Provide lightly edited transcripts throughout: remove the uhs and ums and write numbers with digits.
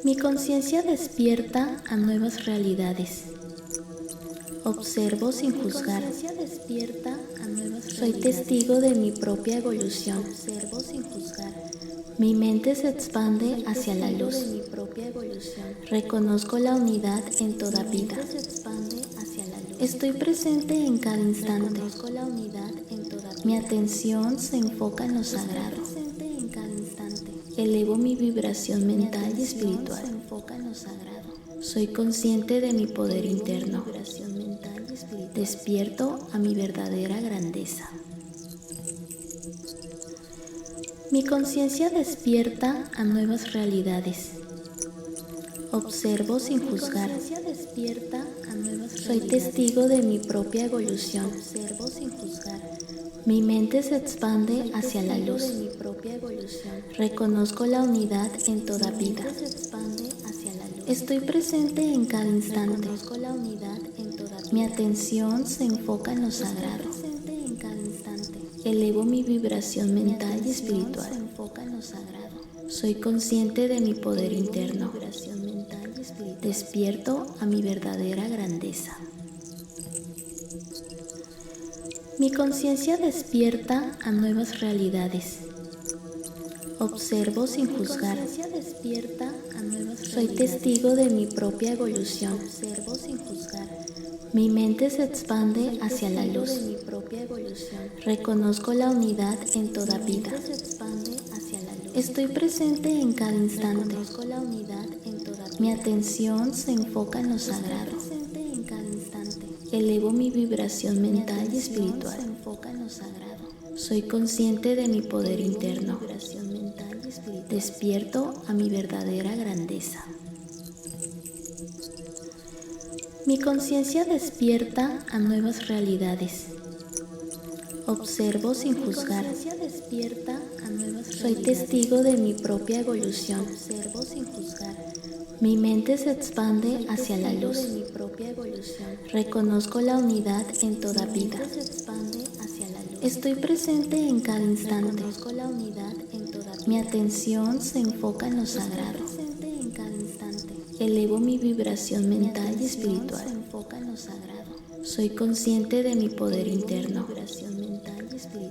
Mi conciencia despierta a nuevas realidades. Observo sin juzgar. Soy testigo de mi propia evolución. Mi mente se expande hacia la luz. Reconozco la unidad en toda vida. Estoy presente en cada instante. Mi atención se enfoca en lo sagrado. Elevo mi vibración mental y espiritual. Soy consciente de mi poder interno. Despierto a mi verdadera grandeza. Mi conciencia despierta a nuevas realidades. Observo sin juzgar. Soy testigo de mi propia evolución. Mi mente se expande hacia la luz. Reconozco la unidad en toda vida. Estoy presente en cada instante. Mi atención se enfoca en lo sagrado. Elevo mi vibración mental y espiritual. Soy consciente de mi poder interno. Despierto a mi verdadera grandeza. Mi conciencia despierta a nuevas realidades. Observo sin juzgar. Soy testigo de mi propia evolución. Mi mente se expande hacia la luz. Reconozco la unidad en toda vida. Estoy presente en cada instante. Mi atención se enfoca en lo sagrado. Elevo mi vibración mental y espiritual. Soy consciente de mi poder interno. Despierto a mi verdadera grandeza. Mi conciencia despierta a nuevas realidades. Observo sin juzgar. Soy testigo de mi propia evolución. Mi mente se expande hacia la luz. Reconozco la unidad en toda vida. Estoy presente en cada instante. Mi atención se enfoca en lo sagrado. Elevo mi vibración mental y espiritual. Soy consciente de mi poder interno.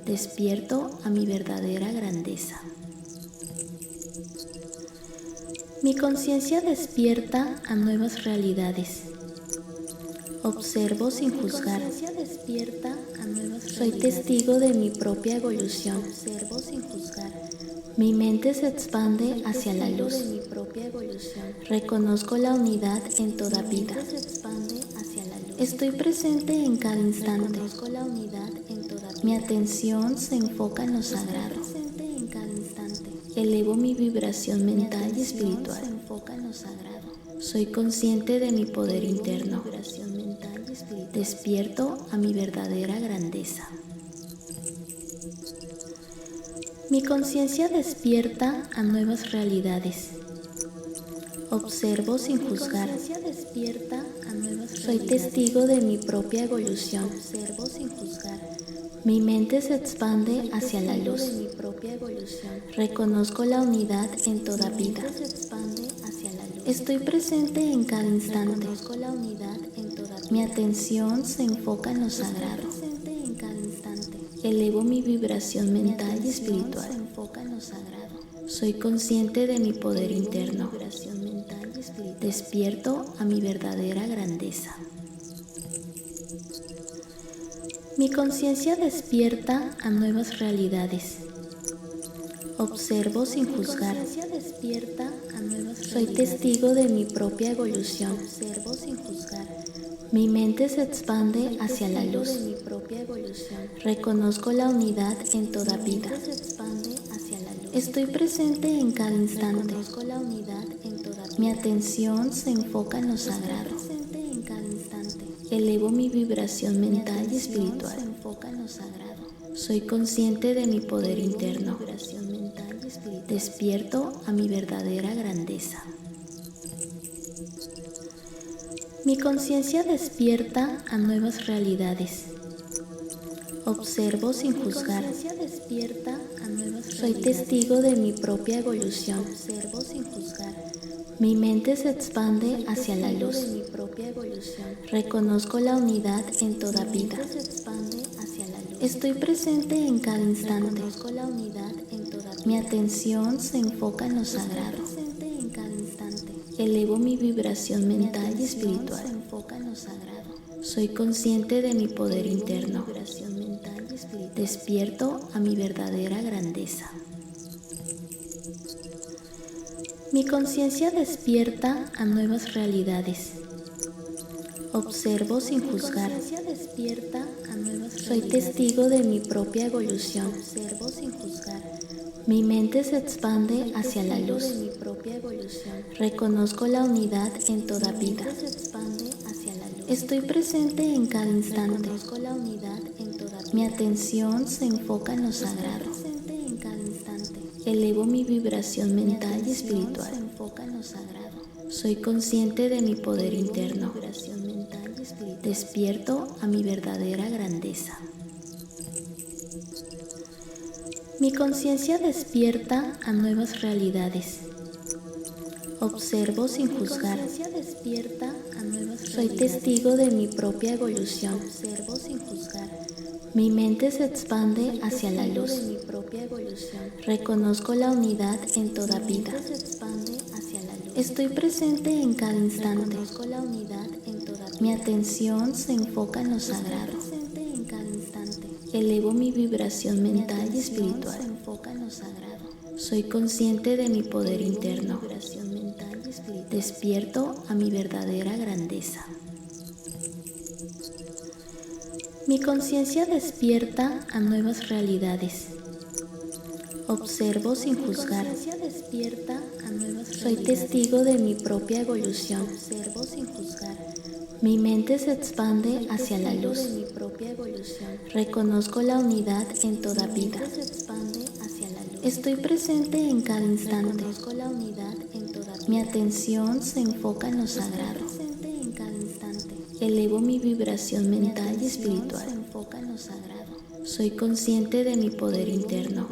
Despierto a mi verdadera grandeza. Mi conciencia despierta a nuevas realidades. Observo sin juzgar. Soy testigo de mi propia evolución. Mi mente se expande hacia la luz. Reconozco la unidad en toda vida. Estoy presente en cada instante. Mi atención se enfoca en lo sagrado. Elevo mi vibración mental y espiritual. Soy consciente de mi poder interno. Despierto a mi verdadera grandeza. Mi conciencia despierta a nuevas realidades. Observo sin juzgar. Soy testigo de mi propia evolución. Mi mente se expande hacia la luz. Reconozco la unidad en toda vida. Estoy presente en cada instante. Mi atención se enfoca en lo sagrado. Elevo mi vibración mental y espiritual. Soy consciente de mi poder interno. Despierto a mi verdadera grandeza. Mi conciencia despierta a nuevas realidades. Observo sin juzgar. Soy testigo de mi propia evolución. Mi mente se expande hacia la luz. Reconozco la unidad en toda vida. Estoy presente en cada instante. Mi atención se enfoca en lo sagrado. Elevo mi vibración mental y espiritual. Soy consciente de mi poder interno. Despierto a mi verdadera grandeza. Mi conciencia despierta a nuevas realidades. Observo sin juzgar. Soy testigo de mi propia evolución. Mi mente se expande hacia la luz. Reconozco la unidad en toda vida. Estoy presente en cada instante. Mi atención se enfoca en lo sagrado. Elevo mi vibración mental y espiritual. Soy consciente de mi poder interno. Despierto a mi verdadera grandeza. Mi conciencia despierta a nuevas realidades. Observo sin juzgar. Soy testigo de mi propia evolución. Mi mente se expande hacia la luz. Reconozco la unidad en toda vida. Estoy presente en cada instante. Mi atención se enfoca en lo sagrado. Elevo mi vibración mental y espiritual. Soy consciente de mi poder interno. Despierto a mi verdadera grandeza. Mi conciencia despierta a nuevas realidades. Observo sin juzgar. Soy testigo de mi propia evolución. Mi mente se expande hacia la luz. Reconozco la unidad en toda vida. Estoy presente en cada instante. Mi atención se enfoca en lo sagrado. Elevo mi vibración mental y espiritual. Soy consciente de mi poder interno. Despierto a mi verdadera grandeza. Mi conciencia despierta a nuevas realidades. Observo sin juzgar. Soy testigo de mi propia evolución. Mi mente se expande hacia la luz. Reconozco la unidad en toda vida. Estoy presente en cada instante. Mi atención se enfoca en lo sagrado. Elevo mi vibración mental y espiritual. Soy consciente de mi poder interno.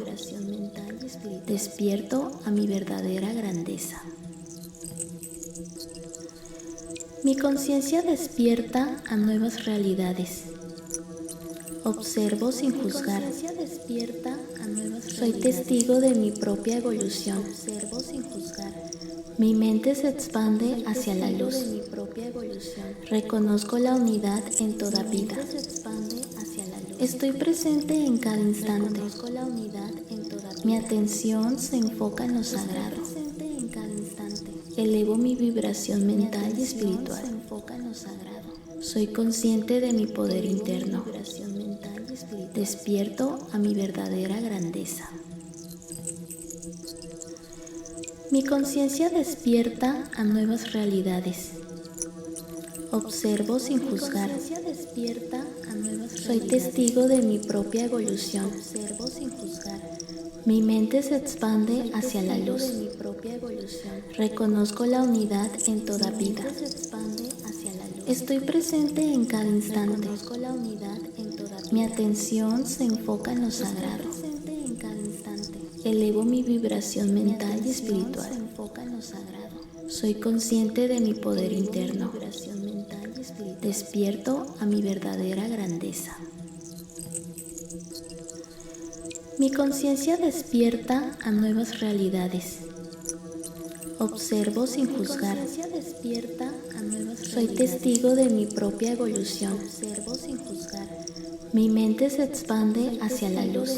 Despierto a mi verdadera grandeza. Mi conciencia despierta a nuevas realidades. Observo sin juzgar. Soy testigo de mi propia evolución. Mi mente se expande hacia la luz. Reconozco la unidad en toda vida. Estoy presente en cada instante. Mi atención se enfoca en lo sagrado. Elevo mi vibración mental y espiritual. Soy consciente de mi poder interno. Despierto a mi verdadera grandeza. Mi conciencia despierta a nuevas realidades. Observo sin juzgar. Soy testigo de mi propia evolución. Mi mente se expande hacia la luz. Reconozco la unidad en toda vida. Estoy presente en cada instante. Mi atención se enfoca en lo sagrado. Elevo mi vibración mental y espiritual. Soy consciente de mi poder interno. Despierto a mi verdadera grandeza. Mi conciencia despierta a nuevas realidades. Observo sin juzgar. Soy testigo de mi propia evolución. Mi mente se expande hacia la luz.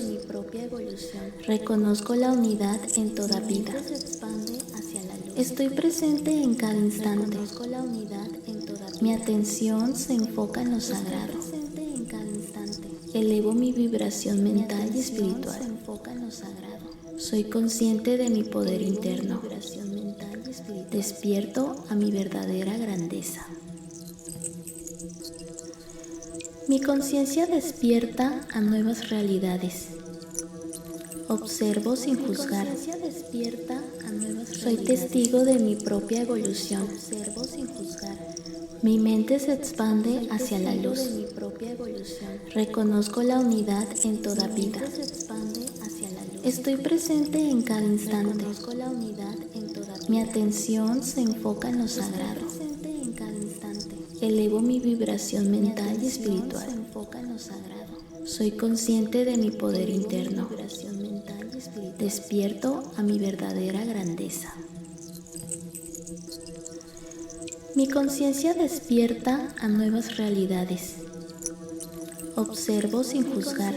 Reconozco la unidad en toda vida. Estoy presente en cada instante. Mi atención se enfoca en lo sagrado. Elevo mi vibración mental y espiritual. Soy consciente de mi poder interno. Despierto a mi verdadera grandeza. Mi conciencia despierta a nuevas realidades. Observo sin juzgar. Soy testigo de mi propia evolución. Mi mente se expande hacia la luz. Reconozco la unidad en toda vida. Estoy presente en cada instante. Mi atención se enfoca en lo sagrado. Elevo mi vibración mental y espiritual. Soy consciente de mi poder interno. Despierto a mi verdadera grandeza. Mi conciencia despierta a nuevas realidades. Observo sin juzgar.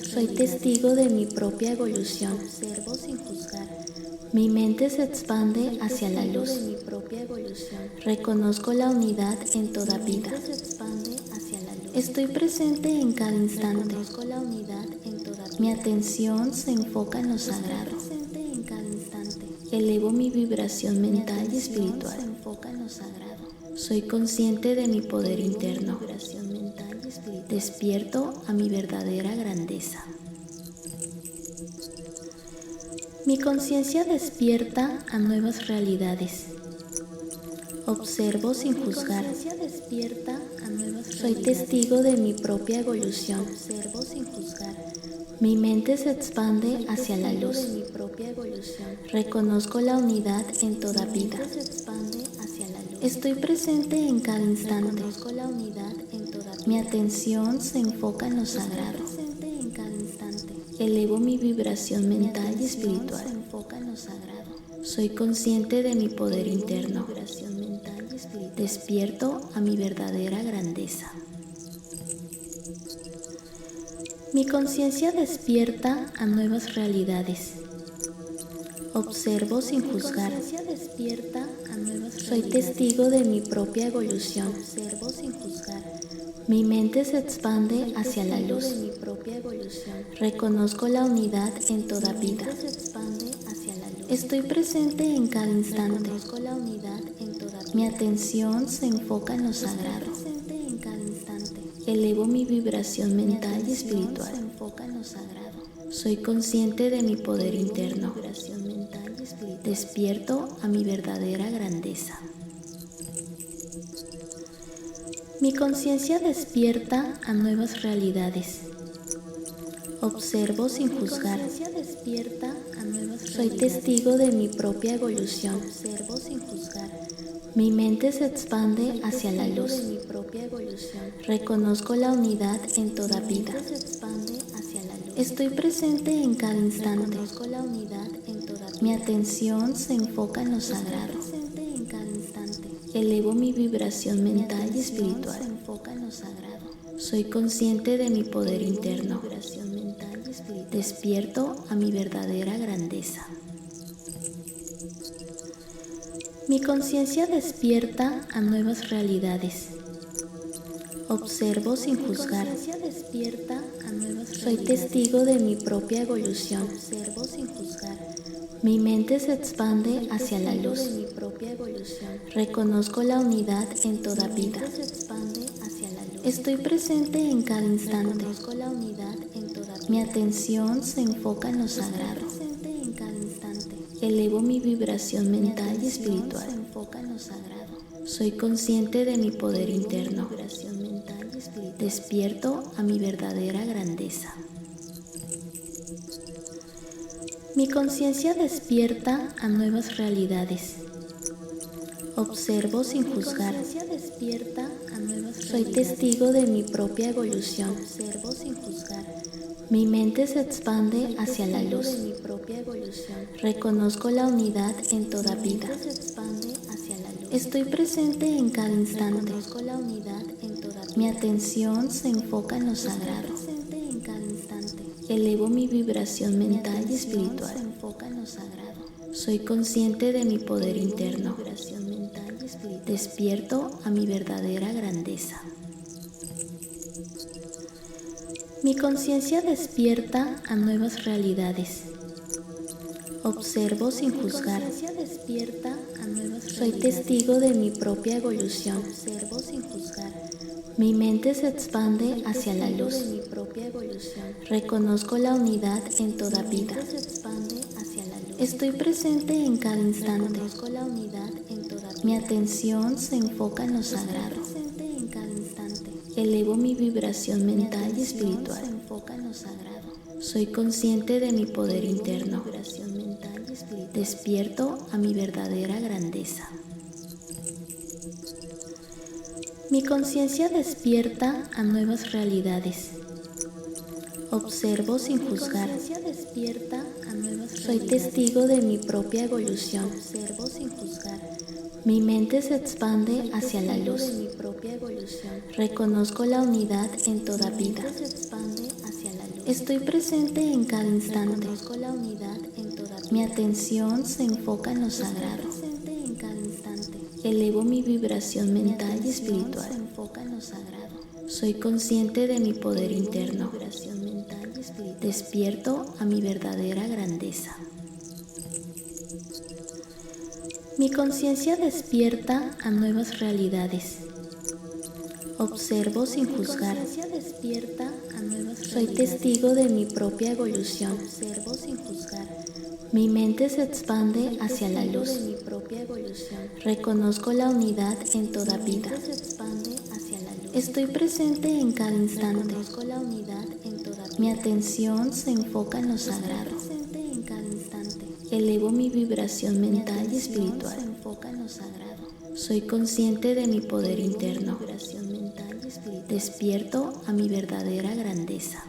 Soy testigo de mi propia evolución. Mi mente se expande hacia la luz. Reconozco la unidad en toda vida. Estoy presente en cada instante. Mi atención se enfoca en lo sagrado. Elevo mi vibración mental y espiritual. Soy consciente de mi poder interno. Despierto a mi verdadera grandeza. Mi conciencia despierta a nuevas realidades. Observo sin juzgar. Soy testigo de mi propia evolución. Mi mente se expande hacia la luz. Reconozco la unidad en toda vida. Estoy presente en cada instante. Mi atención se enfoca en lo sagrado. Elevo mi vibración mental y espiritual. Soy consciente de mi poder interno. Despierto a mi verdadera grandeza. Mi conciencia despierta a nuevas realidades. Observo sin juzgar. Soy testigo de mi propia evolución. Mi mente se expande hacia la luz. Reconozco la unidad en toda vida. Estoy presente en cada instante. Mi atención se enfoca en lo sagrado. Elevo mi vibración mental y espiritual. Soy consciente de mi poder interno. Despierto a mi verdadera grandeza. Mi conciencia despierta a nuevas realidades. Observo sin juzgar. Soy testigo de mi propia evolución. Mi mente se expande hacia la luz. Reconozco la unidad en toda vida. Estoy presente en cada instante. Mi atención se enfoca en lo sagrado. Elevo mi vibración mental y espiritual. Soy consciente de mi poder interno. Despierto a mi verdadera grandeza. Mi conciencia despierta a nuevas realidades. Observo sin juzgar. Soy testigo de mi propia evolución. Mi mente se expande hacia la luz. Reconozco la unidad en toda vida. Estoy presente en cada instante. Mi atención se enfoca en lo sagrado. Elevo mi vibración mental y espiritual. Soy consciente de mi poder interno. Despierto a mi verdadera grandeza. Mi conciencia despierta a nuevas realidades. Observo sin juzgar. Soy testigo de mi propia evolución. Mi mente se expande hacia la luz. Reconozco la unidad en toda vida. Estoy presente en cada instante. Mi atención se enfoca en lo sagrado. Elevo mi vibración mental y espiritual. Soy consciente de mi poder interno. Despierto a mi verdadera grandeza. Mi conciencia despierta a nuevas realidades. Observo sin juzgar. Soy testigo de mi propia evolución. Mi mente se expande hacia la luz. Reconozco la unidad en toda vida. Estoy presente en cada instante. Mi atención se enfoca en lo sagrado. Elevo mi vibración mental y espiritual. Soy consciente de mi poder interno. Despierto a mi verdadera grandeza. Mi conciencia despierta a nuevas realidades. Observo sin juzgar. Soy testigo de mi propia evolución. Mi mente se expande hacia la luz. Reconozco la unidad en toda vida. Estoy presente en cada instante. Mi atención se enfoca en lo sagrado. Elevo mi vibración mental y espiritual. Soy consciente de mi poder interno. Despierto a mi verdadera grandeza. Mi conciencia despierta a nuevas realidades. Observo sin juzgar. Soy testigo de mi propia evolución. Mi mente se expande hacia la luz. Reconozco la unidad en toda vida. Estoy presente en cada instante. Mi atención se enfoca en lo sagrado. Elevo mi vibración mental y espiritual. Soy consciente de mi poder interno. Despierto a mi verdadera grandeza.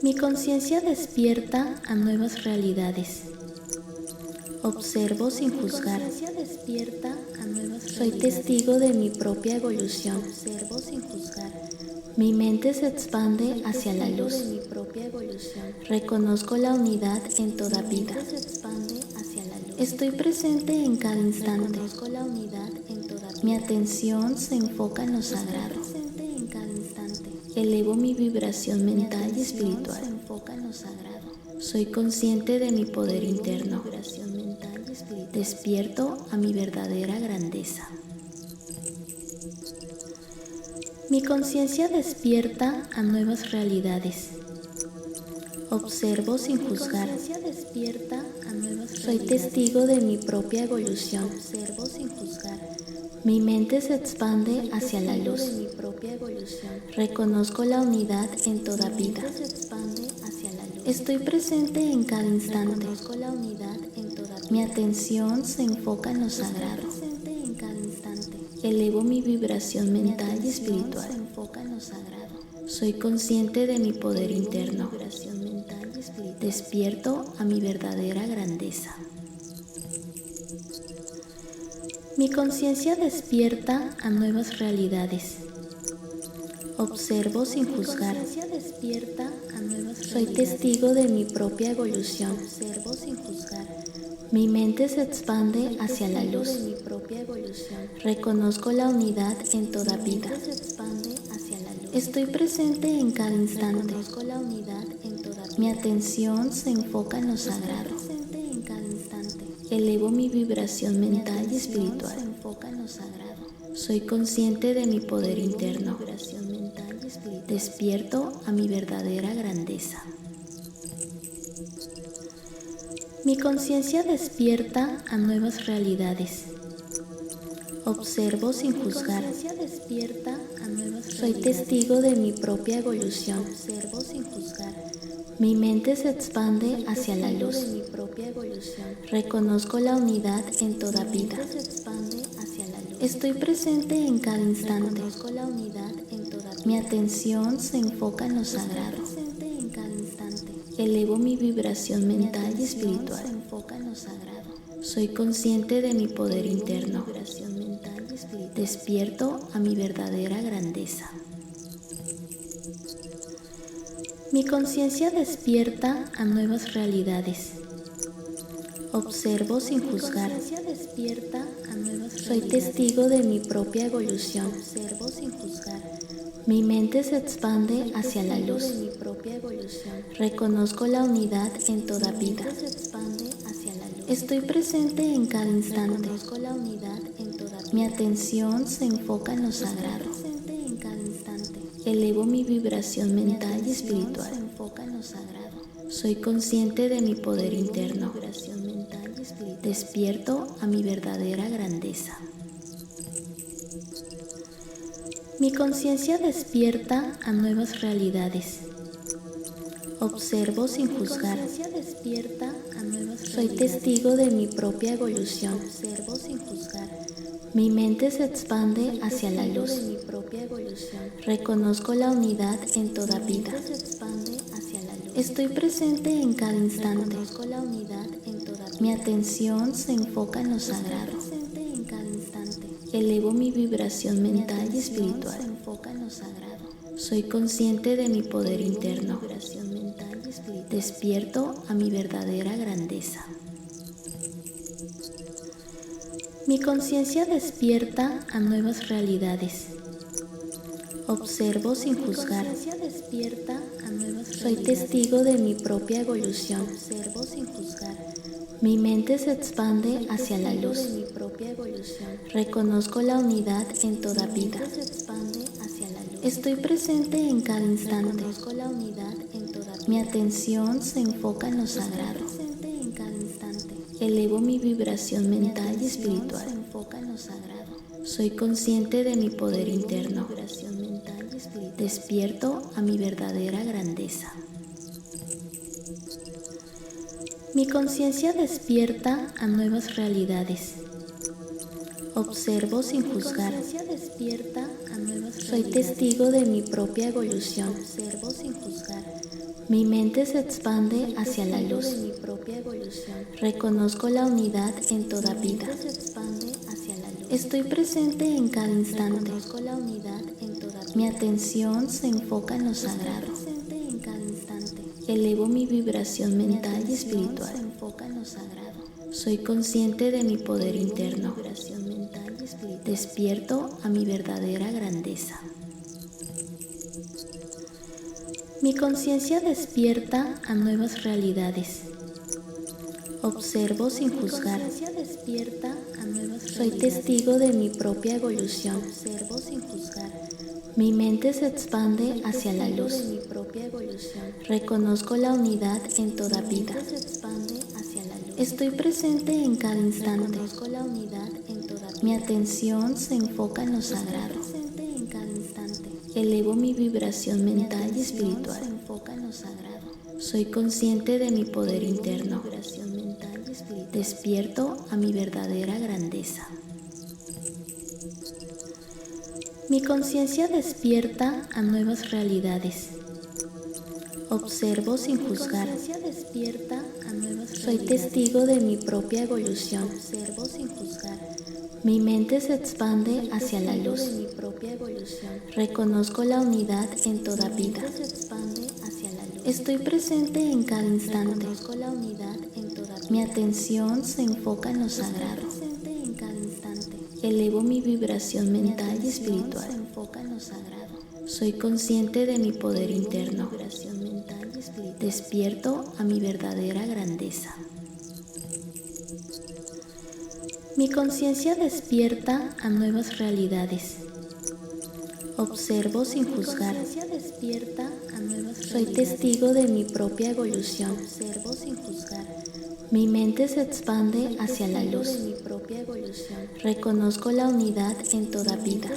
Mi conciencia despierta a nuevas realidades. Observo sin juzgar. Soy testigo de mi propia evolución. Mi mente se expande hacia la luz. Reconozco la unidad en toda vida. Estoy presente en cada instante. Mi atención se enfoca en lo sagrado. Elevo mi vibración mental y espiritual. Soy consciente de mi poder interno. Despierto a mi verdadera grandeza. Mi conciencia despierta a nuevas realidades. Observo sin juzgar. Soy testigo de mi propia evolución. Mi mente se expande hacia la luz. Reconozco la unidad en toda vida. Estoy presente en cada instante. Mi atención se enfoca en lo sagrado. Elevo mi vibración mental y espiritual. Soy consciente de mi poder interno. Despierto a mi verdadera grandeza. Mi conciencia despierta a nuevas realidades. Observo sin juzgar. Soy testigo de mi propia evolución. Mi mente se expande hacia la luz. Reconozco la unidad en toda vida. Estoy presente en cada instante. Mi atención se enfoca en lo sagrado. Elevo mi vibración mental y espiritual. Soy consciente de mi poder interno. Despierto a mi verdadera grandeza. Mi conciencia despierta a nuevas realidades. Observo sin juzgar. Soy testigo de mi propia evolución. Mi mente se expande hacia la luz. Reconozco la unidad en toda vida. Estoy presente en cada instante. Mi atención se enfoca en lo sagrado. Elevo mi vibración mental y espiritual. Soy consciente de mi poder interno. Despierto a mi verdadera grandeza. Mi conciencia despierta a nuevas realidades. Observo sin juzgar. Soy testigo de mi propia evolución. Mi mente se expande hacia la luz. Reconozco la unidad en toda vida. Estoy presente en cada instante. Mi atención se enfoca en lo sagrado. Elevo mi vibración mental y espiritual. Soy consciente de mi poder interno. Despierto a mi verdadera grandeza. Mi conciencia despierta a nuevas realidades. Observo sin juzgar. Soy testigo de mi propia evolución. Mi mente se expande hacia la luz. Reconozco la unidad en toda vida. Estoy presente en cada instante. Mi atención se enfoca en lo sagrado. Elevo mi vibración mental y espiritual. Soy consciente de mi poder interno. Despierto a mi verdadera grandeza. Mi conciencia despierta a nuevas realidades. Observo sin juzgar. Soy testigo de mi propia evolución. Mi mente se expande hacia la luz. Reconozco la unidad en toda vida. Estoy presente en cada instante. Mi atención se enfoca en lo sagrado. Elevo mi vibración mental y espiritual. Soy consciente de mi poder interno. Despierto a mi verdadera grandeza. Mi conciencia despierta a nuevas realidades. Observo sin juzgar. Soy testigo de mi propia evolución. Mi mente se expande hacia la luz. Reconozco la unidad en toda vida. Estoy presente en cada instante. Mi atención se enfoca en lo sagrado. Elevo mi vibración mental y espiritual. Soy consciente de mi poder interno. Despierto a mi verdadera grandeza. Mi conciencia despierta a nuevas realidades. Observo sin juzgar. Soy testigo de mi propia evolución. Mi mente se expande hacia la luz. Reconozco la unidad en toda vida. Estoy presente en cada instante. Mi atención se enfoca en lo sagrado. Elevo mi vibración mental y espiritual. Soy consciente de mi poder interno. Despierto a mi verdadera grandeza. Mi conciencia despierta a nuevas realidades. Observo sin juzgar. Soy testigo de mi propia evolución. Mi mente se expande hacia la luz. Reconozco la unidad en toda vida. Estoy presente en cada instante. Mi atención se enfoca en lo sagrado. Elevo mi vibración mental y espiritual. Soy consciente de mi poder interno. Despierto a mi verdadera grandeza. Mi conciencia despierta a nuevas realidades. Observo sin juzgar. Soy testigo de mi propia evolución. Mi mente se expande hacia la luz. Reconozco la unidad en toda vida.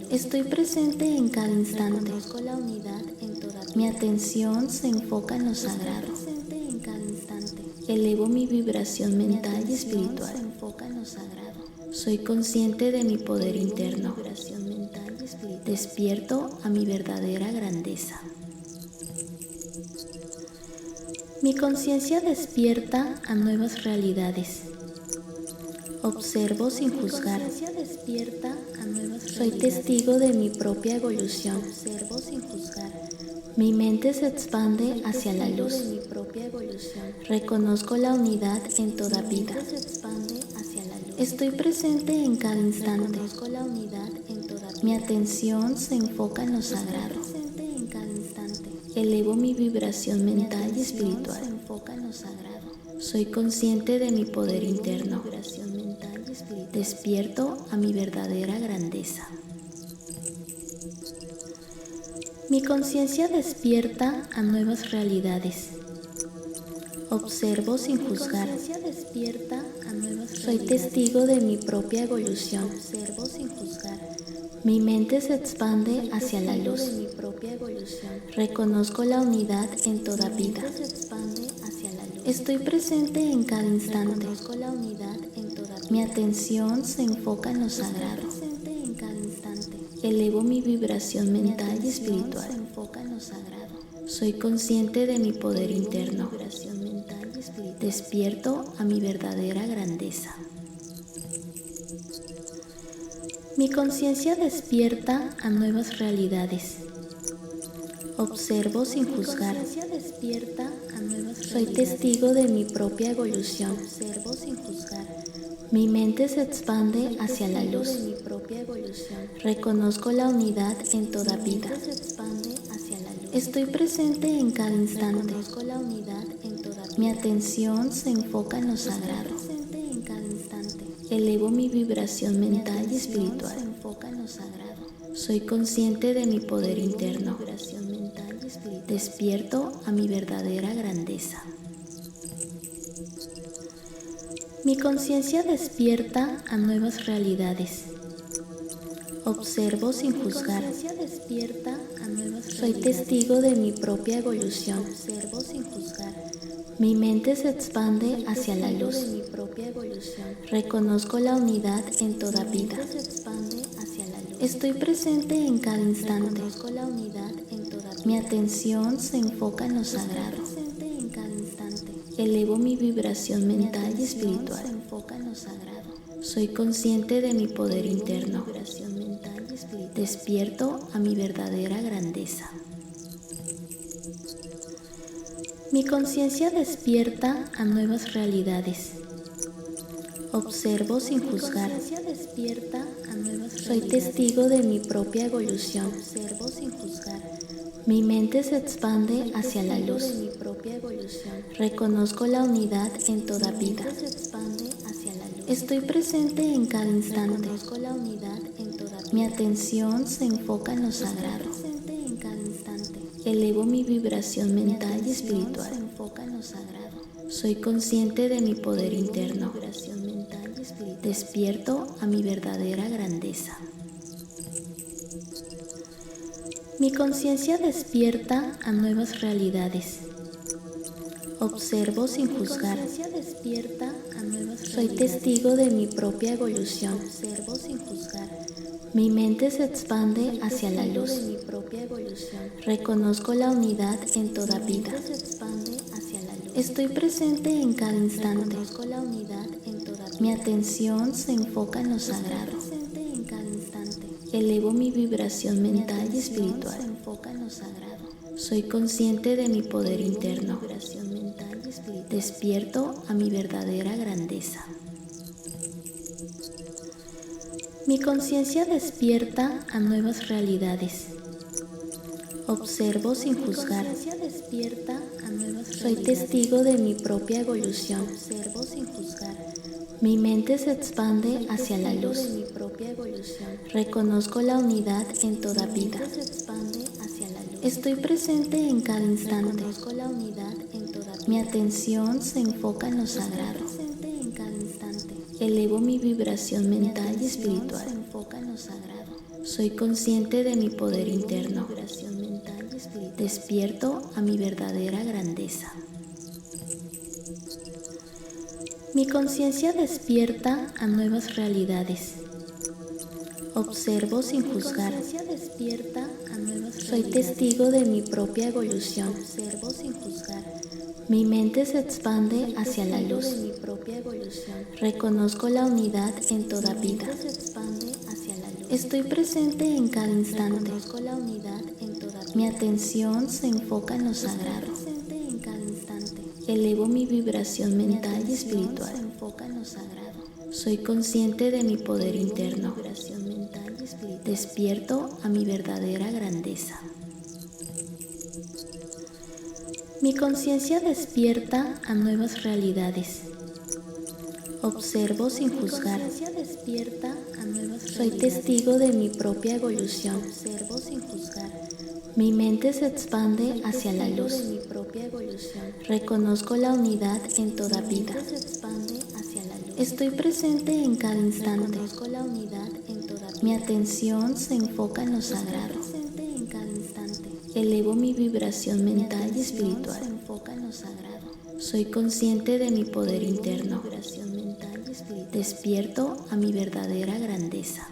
Estoy presente en cada instante. Mi atención se enfoca en lo sagrado. Elevo mi vibración mental y espiritual. Soy consciente de mi poder interno. Despierto a mi verdadera grandeza. Mi conciencia despierta a nuevas realidades. Observo sin juzgar. Soy testigo de mi propia evolución. Mi mente se expande hacia la luz. Reconozco la unidad en toda vida. Estoy presente en cada instante. Mi atención se enfoca en lo sagrado. Elevo mi vibración mental y espiritual. Soy consciente de mi poder interno. Despierto a mi verdadera grandeza. Mi conciencia despierta a nuevas realidades. Observo sin juzgar. Soy testigo de mi propia evolución. Mi mente se expande hacia la luz. Reconozco la unidad en toda vida. Estoy presente en cada instante. Mi atención se enfoca en lo sagrado. Elevo mi vibración mental y espiritual. Soy consciente de mi poder interno. Despierto a mi verdadera grandeza. Mi conciencia despierta a nuevas realidades. Observo sin juzgar. Soy testigo de mi propia evolución. Mi mente se expande hacia la luz. Reconozco la unidad en toda vida. Estoy presente en cada instante. Mi atención se enfoca en lo sagrado. Elevo mi vibración mental y espiritual. Soy consciente de mi poder interno. Despierto a mi verdadera grandeza. Mi conciencia despierta a nuevas realidades. Observo sin juzgar. Soy testigo de mi propia evolución. Mi mente se expande hacia la luz. Reconozco la unidad en toda vida. Estoy presente en cada instante. Mi atención se enfoca en lo sagrado. Elevo mi vibración mental y espiritual. Soy consciente de mi poder interno. Despierto a mi verdadera grandeza. Mi conciencia despierta a nuevas realidades. Observo sin juzgar. Soy testigo de mi propia evolución. Mi mente se expande hacia la luz. Reconozco la unidad en toda vida. Estoy presente en cada instante. Mi atención se enfoca en lo sagrado. Elevo mi vibración mental y espiritual. Soy consciente de mi poder interno. Despierto a mi verdadera grandeza. Mi conciencia despierta a nuevas realidades. Observo sin juzgar. Soy testigo de mi propia evolución. Mi mente se expande hacia la luz. Reconozco la unidad en toda vida. Estoy presente en cada instante. Mi atención se enfoca en lo sagrado. Elevo mi vibración mental y espiritual. Soy consciente de mi poder interno. Despierto a mi verdadera grandeza. Mi conciencia despierta a nuevas realidades. Observo sin juzgar. Soy testigo de mi propia evolución. Mi mente se expande hacia la luz. Reconozco la unidad en toda vida. Estoy presente en cada instante. Mi atención se enfoca en lo sagrado. Elevo mi vibración mental y espiritual. Soy consciente de mi poder interno. Despierto a mi verdadera grandeza. Mi conciencia despierta a nuevas realidades. Observo sin juzgar. Soy testigo de mi propia evolución. Mi mente se expande hacia la luz. Reconozco la unidad en toda vida. Estoy presente en cada instante. Mi atención se enfoca en lo sagrado. Elevo mi vibración mental y espiritual. Soy consciente de mi poder interno. Despierto a mi verdadera grandeza. Mi conciencia despierta a nuevas realidades. Observo sin juzgar. Soy testigo de mi propia evolución. Mi mente se expande hacia la luz. Reconozco la unidad en toda vida. Estoy presente en cada instante. Mi atención se enfoca en lo sagrado. Elevo mi vibración mental y espiritual. Soy consciente de mi poder interno. Despierto a mi verdadera grandeza.